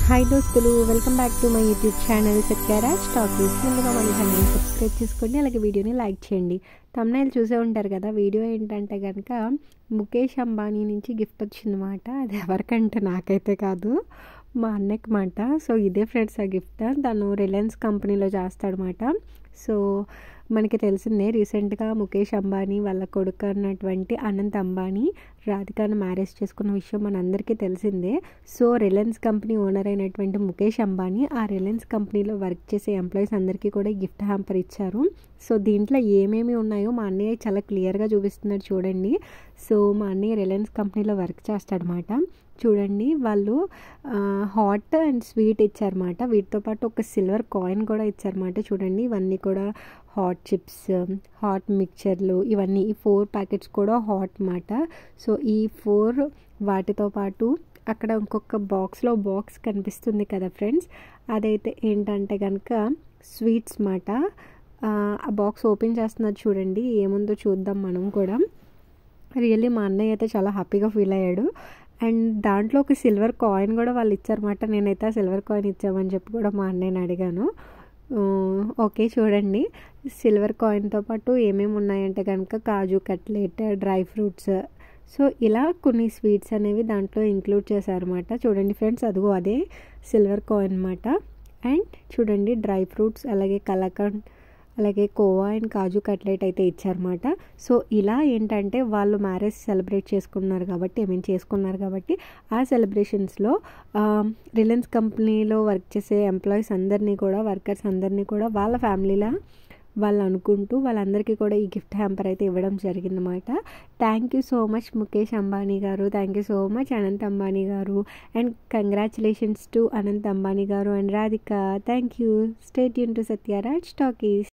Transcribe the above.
Hi దోస్తులు, welcome back to my YouTube channel Satyaraj Talkies. ముందుగా మన ఛానల్ని సబ్స్క్రైబ్ చేసుకోండి, అలాగే వీడియోని లైక్ చేయండి. తమ్నైల్ చూసే ఉంటారు కదా. వీడియో ఏంటంటే కనుక ముఖేష్ అంబానీ నుంచి గిఫ్ట్ వచ్చిందన్నమాట. అది ఎవరికంటే నాకైతే కాదు, మా అన్నకి మాట. సో ఇదే ఫ్రెండ్స్ ఆ గిఫ్ట్. తను రిలయన్స్ కంపెనీలో చేస్తాడనమాట. సో మనకి తెలిసిందే, రీసెంట్గా ముఖేష్ అంబానీ వాళ్ళ కొడుకు అన్నటువంటి అనంత్ అంబానీ రాధికాను మ్యారేజ్ చేసుకున్న విషయం మనందరికీ తెలిసిందే. సో రిలయన్స్ కంపెనీ ఓనర్ అయినటువంటి ముఖేష్ అంబానీ ఆ రిలయన్స్ కంపెనీలో వర్క్ చేసే ఎంప్లాయీస్ అందరికీ కూడా గిఫ్ట్ హ్యాంపర్ ఇచ్చారు. సో దీంట్లో ఏమేమి ఉన్నాయో మా అన్నయ్య చాలా క్లియర్గా చూపిస్తున్నాడు చూడండి. సో మా అన్నయ్య రిలయన్స్ కంపెనీలో వర్క్ చేస్తాడనమాట. చూడండి, వాళ్ళు హాట్ అండ్ స్వీట్ ఇచ్చారన్నమాట. వీటితో పాటు ఒక సిల్వర్ కాయిన్ కూడా ఇచ్చారన్నమాట. చూడండి, ఇవన్నీ కూడా హాట్ చిప్స్, హాట్ మిక్చర్లు, ఇవన్నీ ఈ 4 ప్యాకెట్స్ కూడా హాట్ మాట. సో ఈ 4 వాటితో పాటు అక్కడ ఇంకొక బాక్స్ కనిపిస్తుంది కదా ఫ్రెండ్స్, అదైతే ఏంటంటే కనుక స్వీట్స్ మాట. ఆ బాక్స్ ఓపెన్ చేస్తున్నారు చూడండి, ఏముందో చూద్దాం మనం కూడా. రియల్లీ మా అన్నయ్య అయితే చాలా హ్యాపీగా ఫీల్ అయ్యాడు. అండ్ దాంట్లో ఒక సిల్వర్ కాయిన్ కూడా వాళ్ళు ఇచ్చారన్నమాట. నేనైతే ఆ సిల్వర్ కాయిన్ ఇచ్చామని చెప్పి కూడా మా అన్నయ్యని అడిగాను. ఓకే, చూడండి, సిల్వర్ కాయిన్తో పాటు ఏమేమి ఉన్నాయంటే కనుక కాజు కట్లెట్, డ్రై ఫ్రూట్స్, సో ఇలా కొన్ని స్వీట్స్ అనేవి దాంట్లో ఇంక్లూడ్ చేశారన్నమాట. చూడండి ఫ్రెండ్స్, అదిగో అదే సిల్వర్ కాయిన్ అన్నమాట. అండ్ చూడండి, డ్రై ఫ్రూట్స్, అలాగే కలాకండ్, అలాగే కోవా అండ్ కాజు కట్లెట్ అయితే ఇచ్చారన్నమాట. సో ఇలా ఏంటంటే వాళ్ళు మ్యారేజ్ సెలబ్రేట్ చేసుకున్నారు కాబట్టి ఆ సెలబ్రేషన్స్లో రిలయన్స్ కంపెనీలో వర్క్ చేసే ఎంప్లాయీస్ అందరినీ కూడా, వర్కర్స్ అందరినీ కూడా వాళ్ళ ఫ్యామిలీలా వాళ్ళు అనుకుంటూ వాళ్ళందరికీ కూడా ఈ గిఫ్ట్ హ్యాంపర్ అయితే ఇవ్వడం జరిగిందన్నమాట. Thank you so much Mukesh Ambani గారు, thank you so much Anant Ambani గారు, and congratulations to Anant Ambani గారు and Radhika. Thank you. Stay tuned to Satyaraj talkies.